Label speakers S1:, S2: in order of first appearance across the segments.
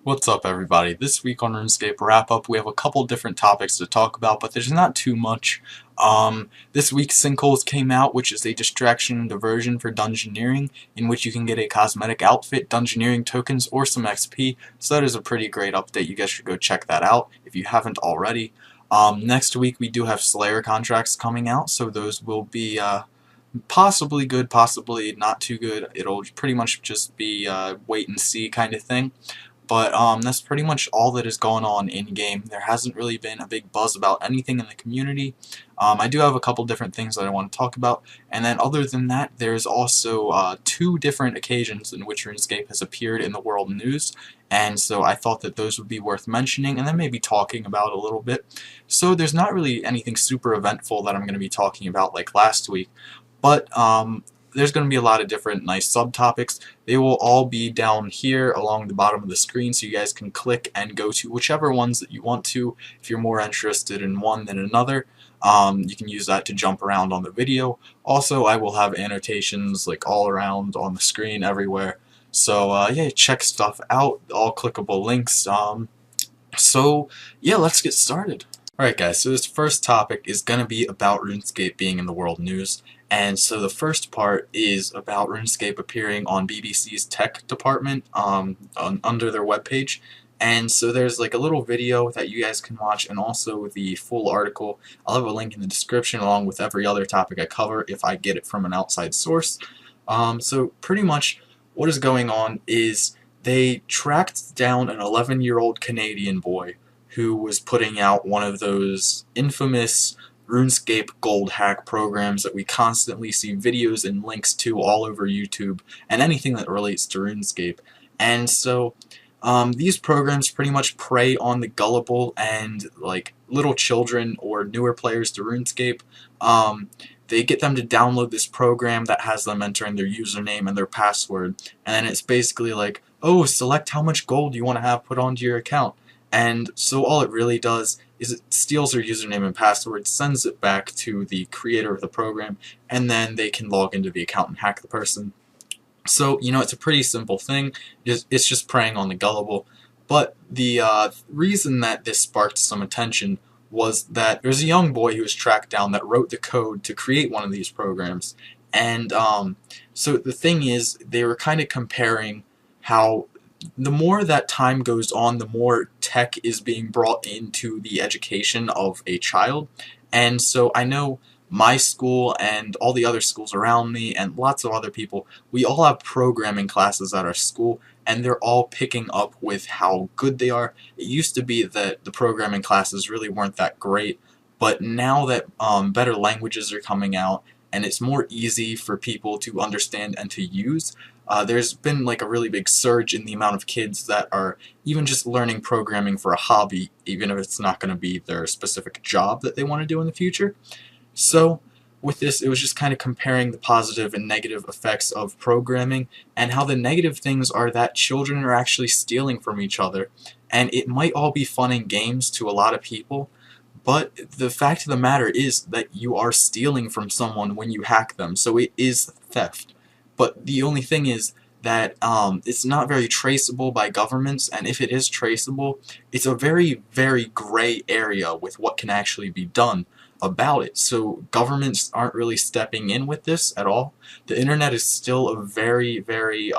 S1: What's up, everybody? This week on Runescape Wrap Up, we have a couple different topics to talk about, but there's not too much. This week, Sinkholes came out, which is a distraction and diversion for dungeoneering, in which you can get a cosmetic outfit, dungeoneering tokens, or some XP. So that is a pretty great update. You guys should go check that out if you haven't already. Next week, we do have Slayer contracts coming out, so those will be possibly good, possibly not too good. It'll pretty much just be wait and see kind of thing. But that's pretty much all that is going on in-game. There hasn't really been a big buzz about anything in the community. I do have a couple different things that I want to talk about, and then other than that, there's also two different occasions in which RuneScape has appeared in the world news, and so I thought that those would be worth mentioning, and then maybe talking about a little bit. So there's not really anything super eventful that I'm going to be talking about like last week, but there's going to be a lot of different nice subtopics. They will all be down here along the bottom of the screen, so you guys can click and go to whichever ones that you want to. If you're more interested in one than another, you can use that to jump around on the video. Also, I will have annotations like all around on the screen everywhere. So yeah, check stuff out, all clickable links. So yeah, let's get started. Alright guys, so this first topic is going to be about RuneScape being in the world news. And so the first part is about RuneScape appearing on BBC's tech department under their webpage. And so there's like a little video that you guys can watch, and also the full article. I'll have a link in the description along with every other topic I cover if I get it from an outside source. So pretty much what is going on is they tracked down an 11-year-old Canadian boy who was putting out one of those infamous RuneScape gold hack programs that we constantly see videos and links to all over YouTube and anything that relates to RuneScape. And so these programs pretty much prey on the gullible and like little children or newer players to RuneScape. They get them to download this program that has them entering their username and their password, and then it's basically like, oh, select how much gold you want to have put onto your account. And so all it really does is it steals their username and password, sends it back to the creator of the program, and then they can log into the account and hack the person. So, you know, it's a pretty simple thing. It's just preying on the gullible. But the reason that this sparked some attention was that there's a young boy who was tracked down that wrote the code to create one of these programs. And so the thing is, they were kind of comparing how the more that time goes on, the more tech is being brought into the education of a child. And so I know my school and all the other schools around me and lots of other people, we all have programming classes at our school, and they're all picking up with how good they are. It used to be that the programming classes really weren't that great, but now that better languages are coming out and it's more easy for people to understand and to use, there's been like a really big surge in the amount of kids that are even just learning programming for a hobby, even if it's not going to be their specific job that they want to do in the future. So with this, it was just kind of comparing the positive and negative effects of programming, and how the negative things are that children are actually stealing from each other. And it might all be fun and games to a lot of people, but the fact of the matter is that you are stealing from someone when you hack them, so it is theft. But the only thing is that it's not very traceable by governments, and if it is traceable, it's a very, very gray area with what can actually be done about it. So governments aren't really stepping in with this at all. The internet is still a very, very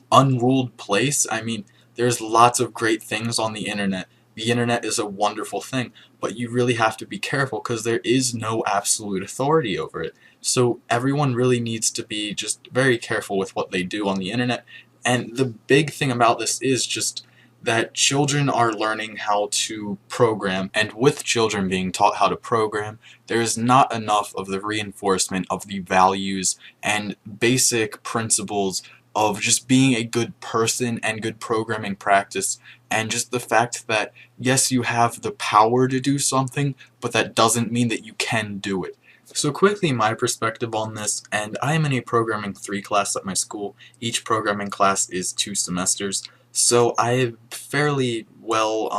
S1: unruled place. I mean, there's lots of great things on the internet. The internet is a wonderful thing, but you really have to be careful because there is no absolute authority over it. So everyone really needs to be just very careful with what they do on the internet. And the big thing about this is just that children are learning how to program, and with children being taught how to program, there is not enough of the reinforcement of the values and basic principles of just being a good person and good programming practice, and just the fact that yes, you have the power to do something, but that doesn't mean that you can do it. So quickly, my perspective on this, and I am in a Programming 3 class at my school. Each programming class is 2 semesters, so I'm fairly well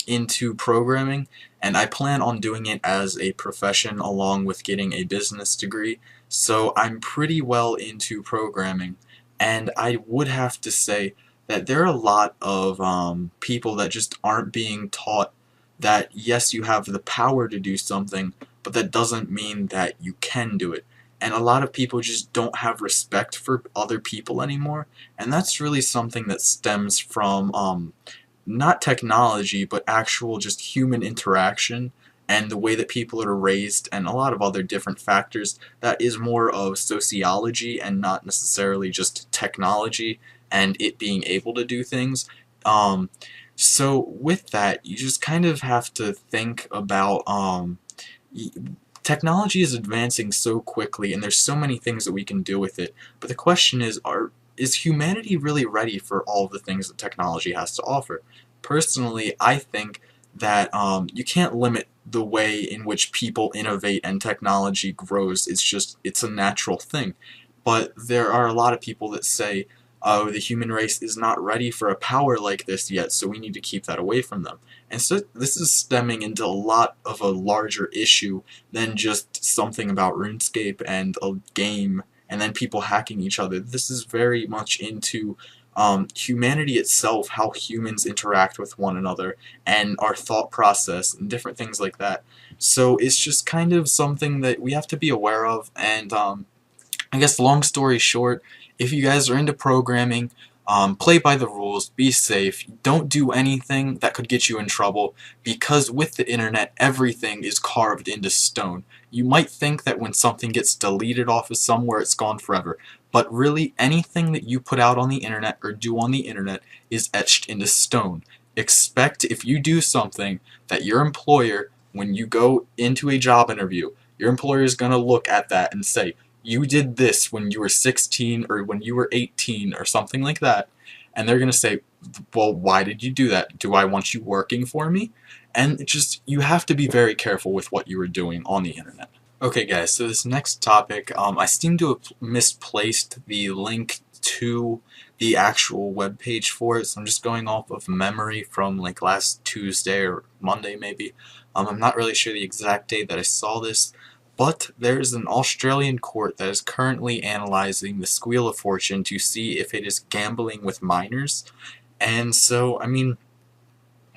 S1: into programming, and I plan on doing it as a profession along with getting a business degree, so I'm pretty well into programming. And I would have to say that there are a lot of people that just aren't being taught that yes, you have the power to do something, but that doesn't mean that you can do it. And a lot of people just don't have respect for other people anymore, and that's really something that stems from not technology, but actual just human interaction and the way that people are raised and a lot of other different factors that is more of sociology and not necessarily just technology and it being able to do things. Um, so with that, you just kind of have to think about technology is advancing so quickly and there's so many things that we can do with it. But the question is humanity really ready for all the things that technology has to offer? Personally, I think that you can't limit the way in which people innovate and technology grows. It's a natural thing. But there are a lot of people that say, oh, the human race is not ready for a power like this yet, so we need to keep that away from them. And so this is stemming into a lot of a larger issue than just something about RuneScape and a game and then people hacking each other. This is very much into humanity itself, how humans interact with one another, and our thought process, and different things like that. So it's just kind of something that we have to be aware of, and I guess long story short, if you guys are into programming, play by the rules, be safe, don't do anything that could get you in trouble, because with the internet, everything is carved into stone. You might think that when something gets deleted off of somewhere, it's gone forever, but really anything that you put out on the internet or do on the internet is etched into stone. Expect if you do something that your employer, when you go into a job interview, your employer is going to look at that and say, you did this when you were 16 or when you were 18 or something like that, and they're going to say, well, why did you do that? Do I want you working for me? And you have to be very careful with what you are doing on the internet. Okay guys, so this next topic, I seem to have misplaced the link to the actual web page for it, so I'm just going off of memory from like last Tuesday or Monday maybe. I'm not really sure the exact date that I saw this, but there's an Australian court that is currently analyzing the Squeal of Fortune to see if it is gambling with minors. And so, I mean,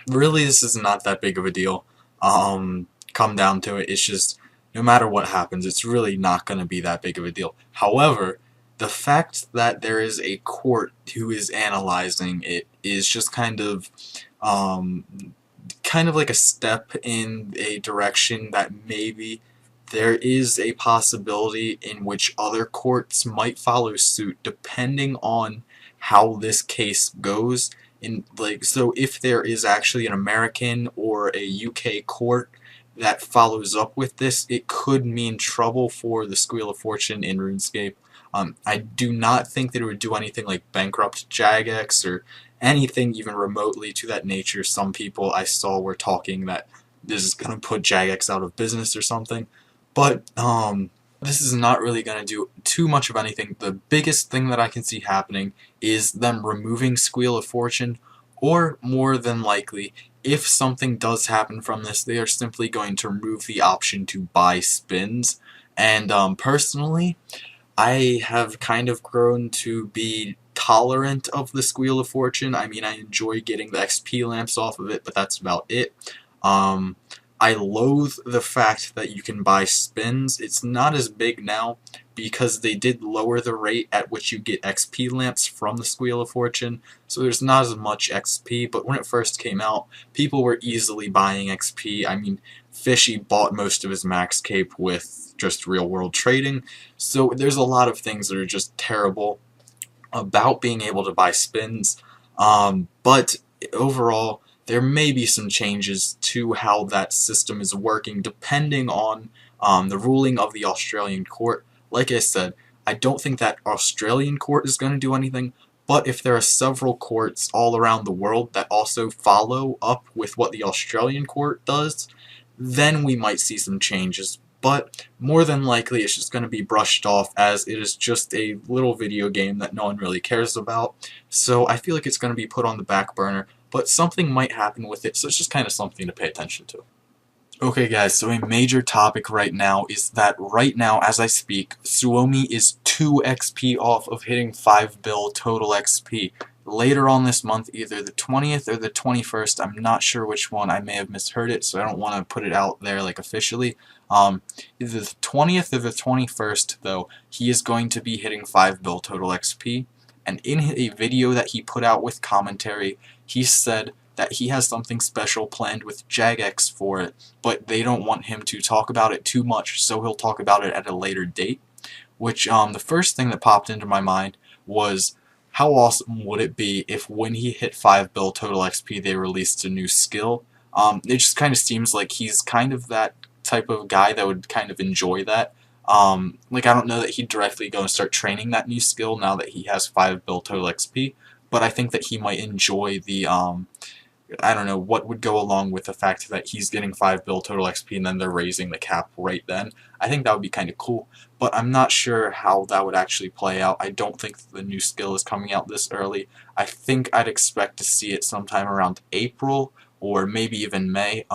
S1: really this is not that big of a deal. Come down to it, it's just, no matter what happens, it's really not going to be that big of a deal. However, the fact that there is a court who is analyzing it is just kind of like a step in a direction that maybe there is a possibility in which other courts might follow suit depending on how this case goes. So if there is actually an American or a UK court that follows up with this, it could mean trouble for the Squeal of Fortune in RuneScape. I do not think that it would do anything like bankrupt Jagex or anything even remotely to that nature. Some people I saw were talking that this is going to put Jagex out of business or something. But this is not really going to do too much of anything. The biggest thing that I can see happening is them removing Squeal of Fortune, or more than likely, if something does happen from this, they are simply going to remove the option to buy spins. And personally, I have kind of grown to be tolerant of the Squeal of Fortune. I mean, I enjoy getting the XP lamps off of it, but that's about it. I loathe the fact that you can buy spins. It's not as big now because they did lower the rate at which you get XP lamps from the Squeal of Fortune, so there's not as much XP, but when it first came out, people were easily buying XP. I mean, Fishy bought most of his max cape with just real world trading, so there's a lot of things that are just terrible about being able to buy spins, but overall, there may be some changes to how that system is working depending on the ruling of the Australian court. Like I said, I don't think that Australian court is going to do anything, but if there are several courts all around the world that also follow up with what the Australian court does, then we might see some changes. But more than likely it's just going to be brushed off as it is just a little video game that no one really cares about. So I feel like it's going to be put on the back burner, but something might happen with it, so it's just kind of something to pay attention to. Okay guys, so a major topic right now is that right now as I speak, SUOMI is 2 XP off of hitting 5 bill total XP. later on this month, either the 20th or the 21st. I'm not sure which one. I may have misheard it, so I don't want to put it out there like officially. Either the 20th or the 21st, though, he is going to be hitting 5 bill total XP. And in a video that he put out with commentary, he said that he has something special planned with Jagex for it, but they don't want him to talk about it too much, so he'll talk about it at a later date. Which, the first thing that popped into my mind was, how awesome would it be if when he hit 5 bill total XP they released a new skill? It just kind of seems like he's kind of that type of guy that would kind of enjoy that. Like, I don't know that he'd directly go and start training that new skill now that he has 5 bill total XP, but I think that he might enjoy the, I don't know, what would go along with the fact that he's getting 5 bill total XP and then they're raising the cap right then. I think that would be kind of cool, but I'm not sure how that would actually play out. I don't think the new skill is coming out this early. I think I'd expect to see it sometime around April or maybe even May.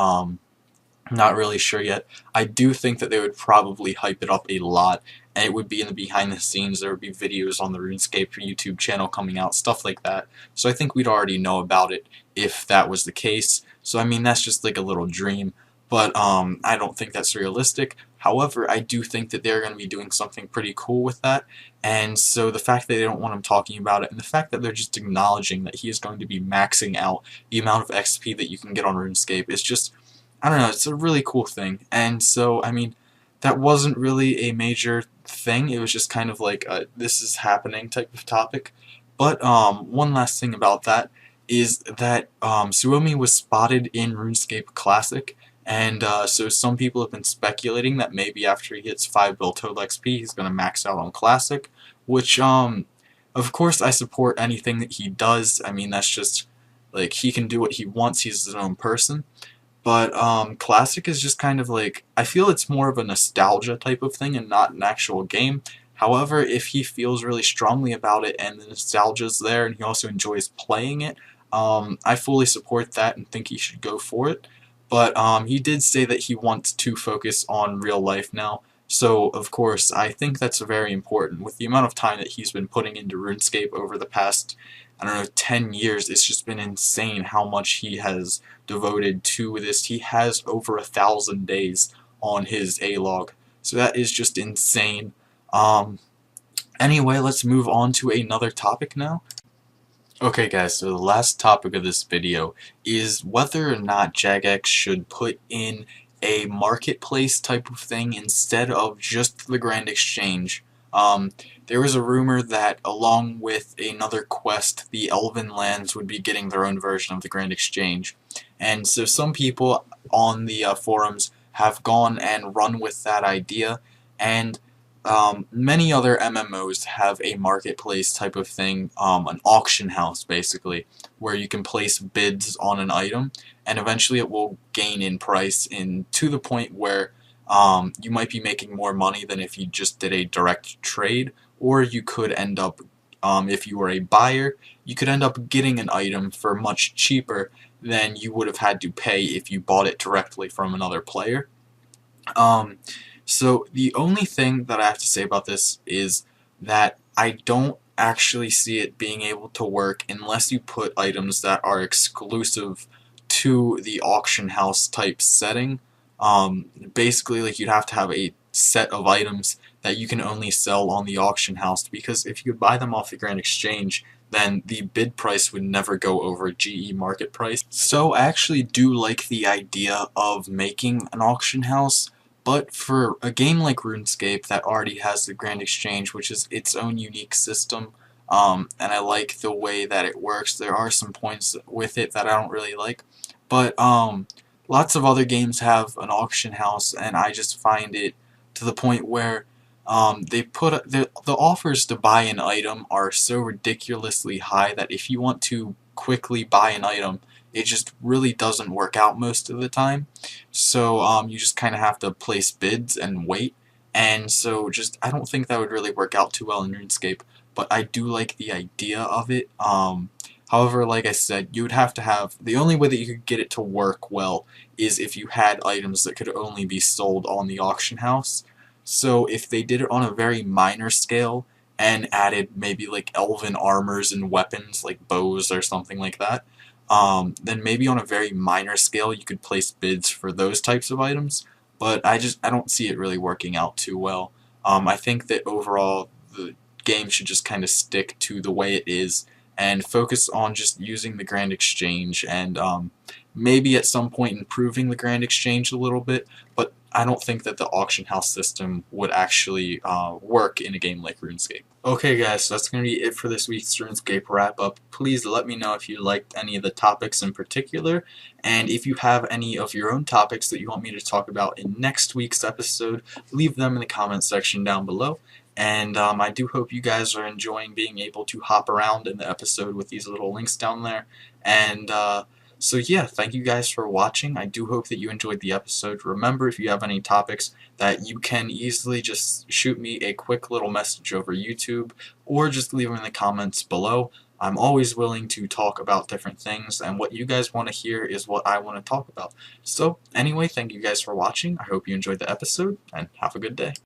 S1: Not really sure yet. I do think that they would probably hype it up a lot, and it would be in the behind the scenes. There would be videos on the Runescape YouTube channel coming out, stuff like that. So I think we'd already know about it if that was the case. So I mean, that's just like a little dream, but I don't think that's realistic. However, I do think that they're going to be doing something pretty cool with that, and so the fact that they don't want him talking about it, and the fact that they're just acknowledging that he is going to be maxing out the amount of XP that you can get on RuneScape is just, I don't know, it's a really cool thing. And so, I mean, that wasn't really a major thing. It was just kind of like a this is happening type of topic. But one last thing about that is that SUOMI was spotted in RuneScape Classic, and so some people have been speculating that maybe after he hits 5 bill total XP he's going to max out on Classic, which of course I support anything that he does. I mean, that's just, like, he can do what he wants, he's his own person. But Classic is just kind of like, I feel it's more of a nostalgia type of thing and not an actual game. However, if he feels really strongly about it and the nostalgia's there and he also enjoys playing it, I fully support that and think he should go for it. But he did say that he wants to focus on real life now. So, of course, I think that's very important. With the amount of time that he's been putting into RuneScape over the past, I don't know, 10 years, it's just been insane how much he has devoted to this. He has over 1,000 days on his A-log, so that is just insane. Anyway, let's move on to another topic now. Okay guys, so the last topic of this video is whether or not Jagex should put in a marketplace type of thing instead of just the Grand Exchange. There was a rumor that along with another quest, the Elven Lands would be getting their own version of the Grand Exchange. And so some people on the forums have gone and run with that idea, and many other MMOs have a marketplace type of thing, an auction house basically, where you can place bids on an item, and eventually it will gain in price to the point where you might be making more money than if you just did a direct trade, or you could end up, if you were a buyer, you could end up getting an item for much cheaper than you would have had to pay if you bought it directly from another player. So the only thing that I have to say about this is that I don't actually see it being able to work unless you put items that are exclusive to the auction house type setting. Basically, like, you'd have to have a set of items that you can only sell on the auction house, because if you could buy them off the Grand Exchange, then the bid price would never go over GE market price. So I actually do like the idea of making an auction house, but for a game like RuneScape that already has the Grand Exchange, which is its own unique system, and I like the way that it works. There are some points with it that I don't really like, but lots of other games have an auction house, and I just find it to the point where they put the offers to buy an item are so ridiculously high that if you want to quickly buy an item, it just really doesn't work out most of the time. So you just kind of have to place bids and wait, and so just I don't think that would really work out too well in RuneScape, but I do like the idea of it. However, like I said, you would have to have, the only way that you could get it to work well is if you had items that could only be sold on the auction house. So if they did it on a very minor scale and added maybe like elven armors and weapons like bows or something like that, then maybe on a very minor scale you could place bids for those types of items. But I don't see it really working out too well. I think that overall the game should just kind of stick to the way it is and focus on just using the Grand Exchange, and maybe at some point improving the Grand Exchange a little bit, but I don't think that the auction house system would actually work in a game like RuneScape. Okay guys, so that's going to be it for this week's RuneScape wrap up. Please let me know if you liked any of the topics in particular, and if you have any of your own topics that you want me to talk about in next week's episode, leave them in the comment section down below. And I do hope you guys are enjoying being able to hop around in the episode with these little links down there. And so yeah, thank you guys for watching. I do hope that you enjoyed the episode. Remember, if you have any topics that you can easily just shoot me a quick little message over YouTube, or just leave them in the comments below. I'm always willing to talk about different things, and what you guys want to hear is what I want to talk about. So anyway, thank you guys for watching. I hope you enjoyed the episode, and have a good day.